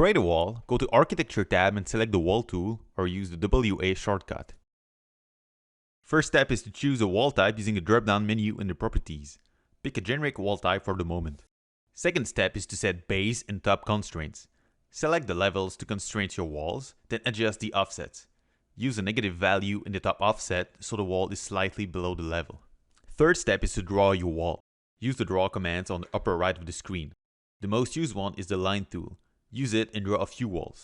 create a wall, go to Architecture tab and select the Wall tool or use the WA shortcut. First step is to choose a wall type using the drop-down menu in the Properties. Pick a generic wall type for the moment. Second step is to set base and top constraints. Select the levels to constrain your walls, then adjust the offsets. Use a negative value in the top offset so the wall is slightly below the level. Third step is to draw your wall. Use the draw commands on the upper right of the screen. The most used one is the line tool. Use it and draw a few walls.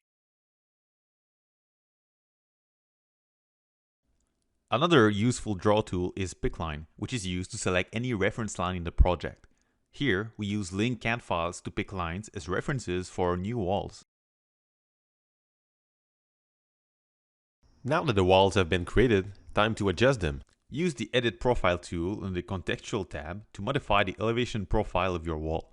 Another useful draw tool is pickline, which is used to select any reference line in the project. Here, we use link CAD files to pick lines as references for new walls. Now that the walls have been created, time to adjust them. Use the Edit Profile tool in the Contextual tab to modify the elevation profile of your wall.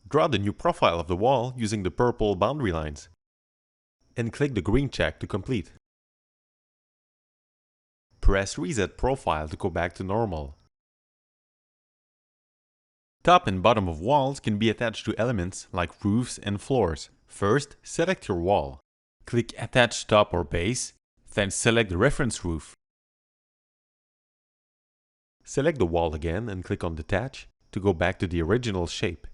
Draw the new profile of the wall using the purple boundary lines. And click the green check to complete. Press Reset Profile to go back to normal. Top and bottom of walls can be attached to elements like roofs and floors. First, select your wall. Click Attach Top or Base, then select the reference roof. Select the wall again and click on Detach to go back to the original shape.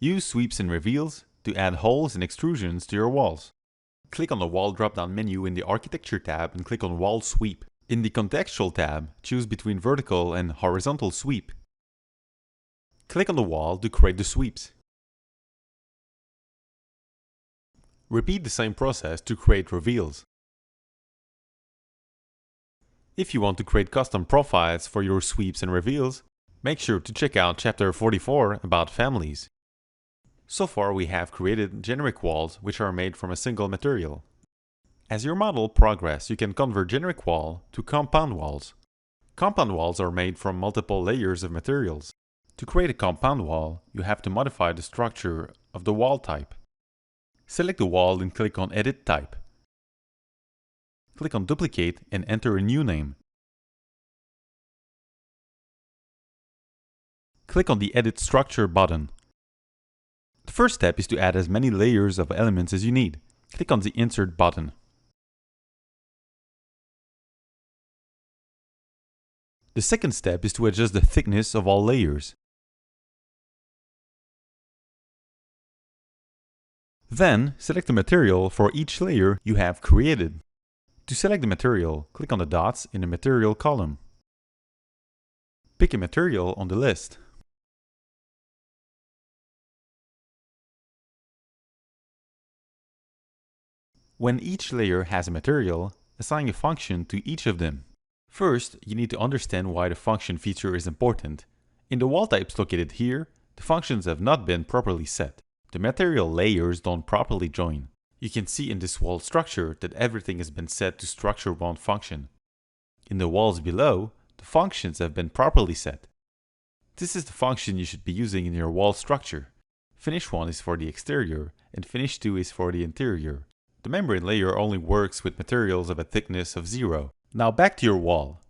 Use Sweeps and Reveals to add holes and extrusions to your walls. Click on the Wall drop-down menu in the Architecture tab and click on Wall Sweep. In the Contextual tab, choose between vertical and horizontal sweep. Click on the wall to create the sweeps. Repeat the same process to create reveals. If you want to create custom profiles for your sweeps and reveals, make sure to check out Chapter 44 about families. So far we have created generic walls which are made from a single material. As your model progresses, you can convert generic wall to compound walls. Compound walls are made from multiple layers of materials. To create a compound wall, you have to modify the structure of the wall type. Select the wall and click on Edit Type. Click on Duplicate and enter a new name. Click on the Edit Structure button. The first step is to add as many layers of elements as you need. Click on the Insert button. The second step is to adjust the thickness of all layers. Then, select the material for each layer you have created. To select the material, click on the dots in the Material column. Pick a material on the list. When each layer has a material, assign a function to each of them. First, you need to understand why the function feature is important. In the wall types located here, the functions have not been properly set. The material layers don't properly join. You can see in this wall structure that everything has been set to structure one function. In the walls below, the functions have been properly set. This is the function you should be using in your wall structure. Finish 1 is for the exterior and Finish 2 is for the interior. The membrane layer only works with materials of a thickness of 0. Now back to your wall.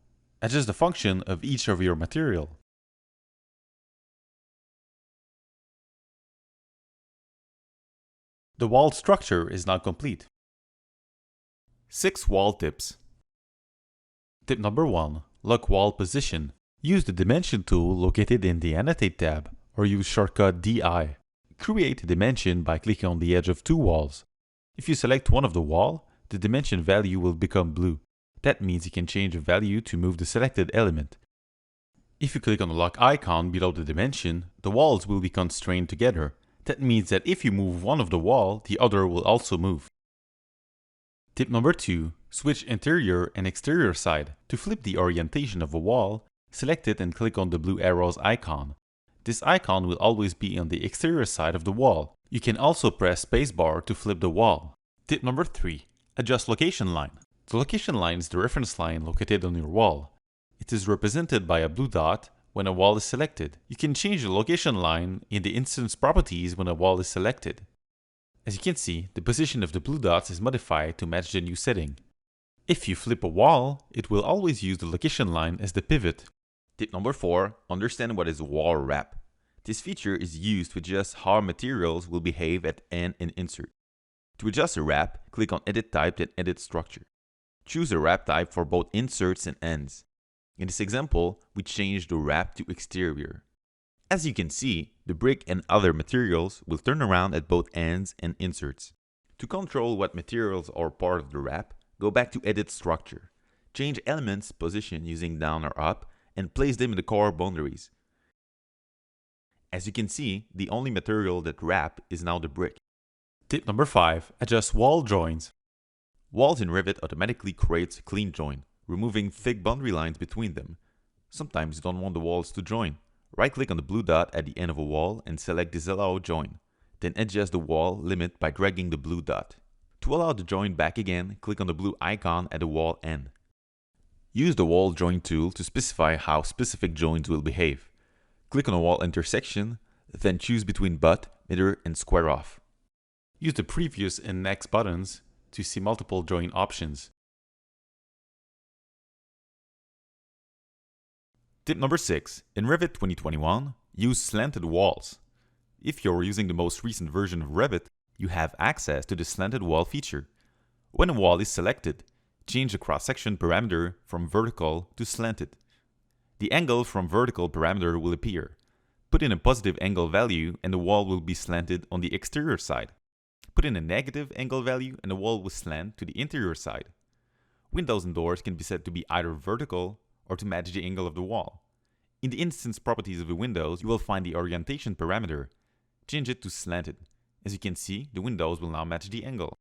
Adjust the function of each of your material. The wall structure is now complete. 6 wall tips. Tip number 1. Lock wall position. Use the Dimension tool located in the Annotate tab or use shortcut DI. Create a dimension by clicking on the edge of 2 walls. If you select one of the wall, the dimension value will become blue. That means you can change the value to move the selected element. If you click on the lock icon below the dimension, the walls will be constrained together. That means that if you move one of the wall, the other will also move. Tip number 2. Switch interior and exterior side. To flip the orientation of a wall, select it and click on the blue arrows icon. This icon will always be on the exterior side of the wall. You can also press spacebar to flip the wall. Tip number 3. Adjust location line. The location line is the reference line located on your wall. It is represented by a blue dot when a wall is selected. You can change the location line in the instance properties when a wall is selected. As you can see, the position of the blue dots is modified to match the new setting. If you flip a wall, it will always use the location line as the pivot. Tip number 4, understand what is wall wrap. This feature is used to adjust how materials will behave at end and insert. To adjust a wrap, click on Edit Type then Edit Structure. Choose a wrap type for both inserts and ends. In this example, we changed the wrap to exterior. As you can see, the brick and other materials will turn around at both ends and inserts. To control what materials are part of the wrap, go back to Edit Structure. Change elements position using down or up and place them in the core boundaries. As you can see, the only material that wrap is now the brick. Tip number 5, adjust wall joins. Walls in Revit automatically creates a clean join, removing thick boundary lines between them. Sometimes you don't want the walls to join. Right-click on the blue dot at the end of a wall and select Disallow Join. Then adjust the wall limit by dragging the blue dot. To allow the join back again, click on the blue icon at the wall end. Use the Wall Join tool to specify how specific joins will behave. Click on a wall intersection, then choose between butt, mitter, and square off. Use the Previous and Next buttons to see multiple join options. Tip number 6. In Revit 2021, use slanted walls. If you're using the most recent version of Revit, you have access to the slanted wall feature. When a wall is selected, change the cross-section parameter from vertical to slanted. The angle from vertical parameter will appear. Put in a positive angle value and the wall will be slanted on the exterior side. Put in a negative angle value and the wall will slant to the interior side. Windows and doors can be set to be either vertical or to match the angle of the wall. In the instance properties of the windows, you will find the orientation parameter. Change it to slanted. As you can see, the windows will now match the angle.